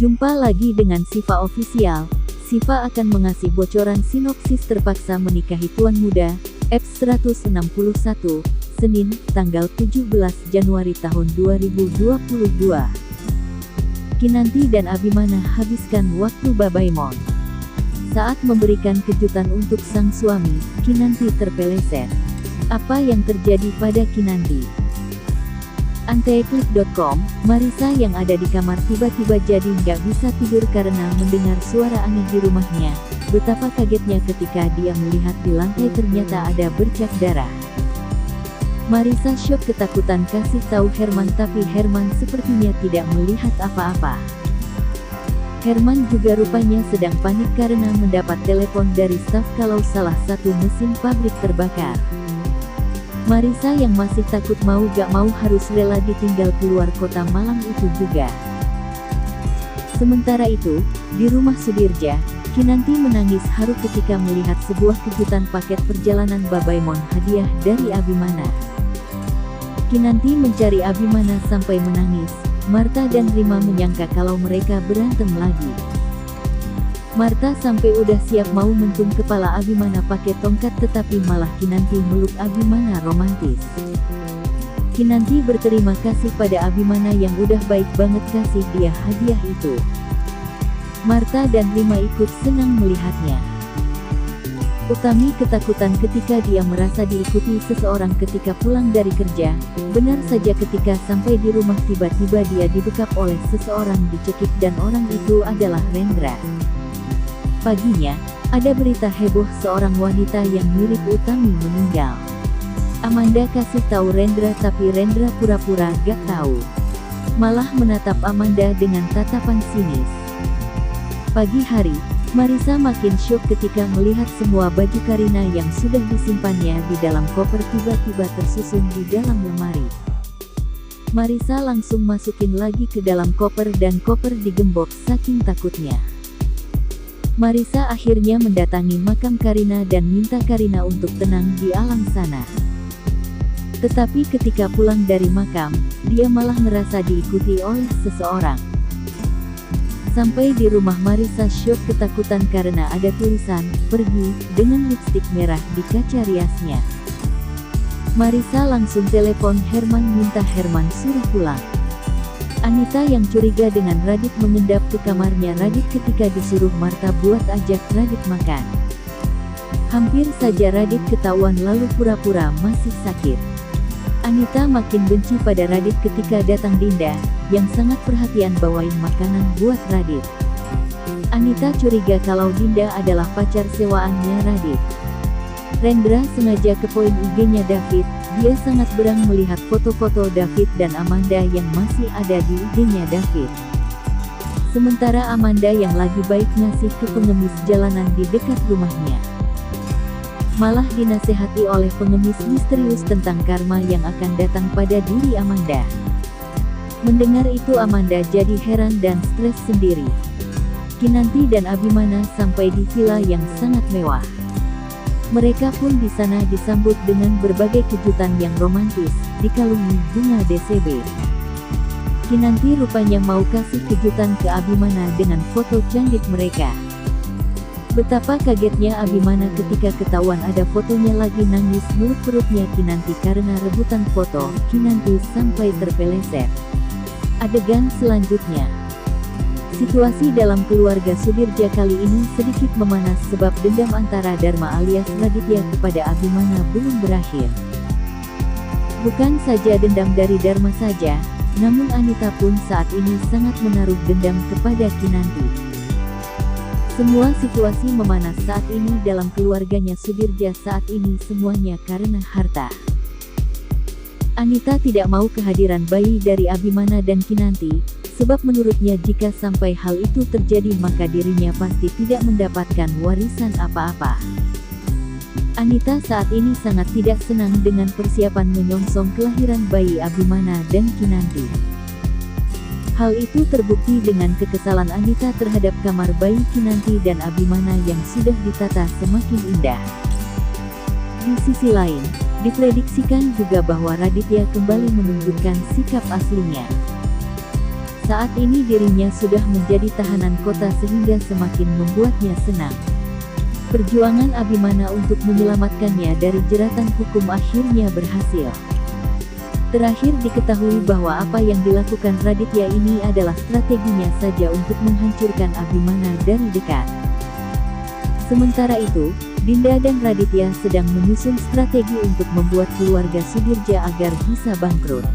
Jumpa lagi dengan Siva Official. Siva akan mengasih bocoran sinopsis Terpaksa Menikahi Tuan Muda, episode 161, Senin, tanggal 17 Januari tahun 2022. Kinanti dan Abimana habiskan waktu Babaimon. Saat memberikan kejutan untuk sang suami, Kinanti terpeleset. Apa yang terjadi pada Kinanti? Anteeklik.com, Marissa yang ada di kamar tiba-tiba jadi nggak bisa tidur karena mendengar suara aneh di rumahnya. Betapa kagetnya ketika dia melihat di lantai ternyata ada bercak darah. Marissa syok ketakutan kasih tahu Herman, tapi Herman sepertinya tidak melihat apa-apa. Herman juga rupanya sedang panik karena mendapat telepon dari staf kalau salah satu mesin pabrik terbakar. Marissa yang masih takut mau gak mau harus rela ditinggal keluar kota malam itu juga. Sementara itu, di rumah Sudirja, Kinanti menangis haru ketika melihat sebuah kejutan paket perjalanan Babaimon hadiah dari Abimana. Kinanti mencari Abimana sampai menangis. Martha dan Rima menyangka kalau mereka berantem lagi. Martha sampai udah siap mau mentung kepala Abimana pakai tongkat, tetapi malah Kinanti meluk Abimana romantis. Kinanti berterima kasih pada Abimana yang udah baik banget kasih dia hadiah itu. Martha dan Rima ikut senang melihatnya. Utami ketakutan ketika dia merasa diikuti seseorang ketika pulang dari kerja. Benar saja ketika sampai di rumah tiba-tiba dia dibekap oleh seseorang dicekik dan orang itu adalah Rendra. Paginya, ada berita heboh seorang wanita yang mirip Utami meninggal. Amanda kasih tahu Rendra, tapi Rendra pura-pura gak tahu. Malah menatap Amanda dengan tatapan sinis. Pagi hari, Marissa makin syok ketika melihat semua baju Karina yang sudah disimpannya di dalam koper tiba-tiba tersusun di dalam lemari. Marissa langsung masukin lagi ke dalam koper dan koper digembok saking takutnya. Marissa akhirnya mendatangi makam Karina dan minta Karina untuk tenang di alam sana. Tetapi ketika pulang dari makam, dia malah merasa diikuti oleh seseorang. Sampai di rumah Marissa syok ketakutan karena ada tulisan, "Pergi," dengan lipstik merah di kaca riasnya. Marissa langsung telepon Herman minta Herman suruh pulang. Anita yang curiga dengan Radit mengendap ke kamarnya Radit ketika disuruh Martha buat ajak Radit makan. Hampir saja Radit ketahuan lalu pura-pura masih sakit. Anita makin benci pada Radit ketika datang Dinda, yang sangat perhatian bawain makanan buat Radit. Anita curiga kalau Dinda adalah pacar sewaannya Radit. Rendra sengaja kepoin IG-nya David. Dia sangat berang melihat foto-foto David dan Amanda yang masih ada di IG-nya David. Sementara Amanda yang lagi baik ngasih ke pengemis jalanan di dekat rumahnya. Malah dinasehati oleh pengemis misterius tentang karma yang akan datang pada diri Amanda. Mendengar itu Amanda jadi heran dan stres sendiri. Kinanti dan Abimana sampai di villa yang sangat mewah. Mereka pun di sana disambut dengan berbagai kejutan yang romantis, dikalungi bunga DCB. Kinanti rupanya mau kasih kejutan ke Abimana dengan foto cantik mereka. Betapa kagetnya Abimana ketika ketahuan ada fotonya, lagi nangis meluk perutnya Kinanti karena rebutan foto. Kinanti sampai terpeleset. Adegan selanjutnya. Situasi dalam keluarga Sudirja kali ini sedikit memanas sebab dendam antara Dharma alias Raditya kepada Abimana belum berakhir. Bukan saja dendam dari Dharma saja, namun Anita pun saat ini sangat menaruh dendam kepada Kinanti. Semua situasi memanas saat ini dalam keluarganya Sudirja saat ini semuanya karena harta. Anita tidak mau kehadiran bayi dari Abimana dan Kinanti. Sebab menurutnya jika sampai hal itu terjadi maka dirinya pasti tidak mendapatkan warisan apa-apa. Anita saat ini sangat tidak senang dengan persiapan menyongsong kelahiran bayi Abimana dan Kinanti. Hal itu terbukti dengan kekesalan Anita terhadap kamar bayi Kinanti dan Abimana yang sudah ditata semakin indah. Di sisi lain, diprediksikan juga bahwa Raditya kembali menunjukkan sikap aslinya. Saat ini dirinya sudah menjadi tahanan kota sehingga semakin membuatnya senang. Perjuangan Abimana untuk menyelamatkannya dari jeratan hukum akhirnya berhasil. Terakhir diketahui bahwa apa yang dilakukan Raditya ini adalah strateginya saja untuk menghancurkan Abimana dari dekat. Sementara itu, Dinda dan Raditya sedang menyusun strategi untuk membuat keluarga Sudirja agar bisa bangkrut.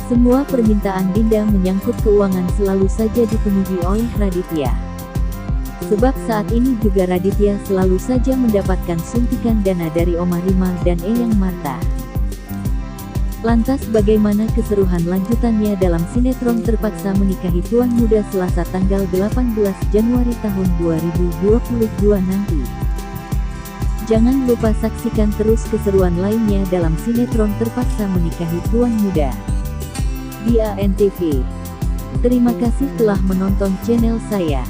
Semua permintaan Dinda menyangkut keuangan selalu saja dipenuhi oleh Raditya. Sebab saat ini juga Raditya selalu saja mendapatkan suntikan dana dari Oma Rimal dan Eyang Marta. Lantas bagaimana keseruan lanjutannya dalam sinetron Terpaksa Menikahi Tuan Muda Selasa tanggal 18 Januari tahun 2022 nanti? Jangan lupa saksikan terus keseruan lainnya dalam sinetron Terpaksa Menikahi Tuan Muda di ANTV. Terima kasih telah menonton channel saya.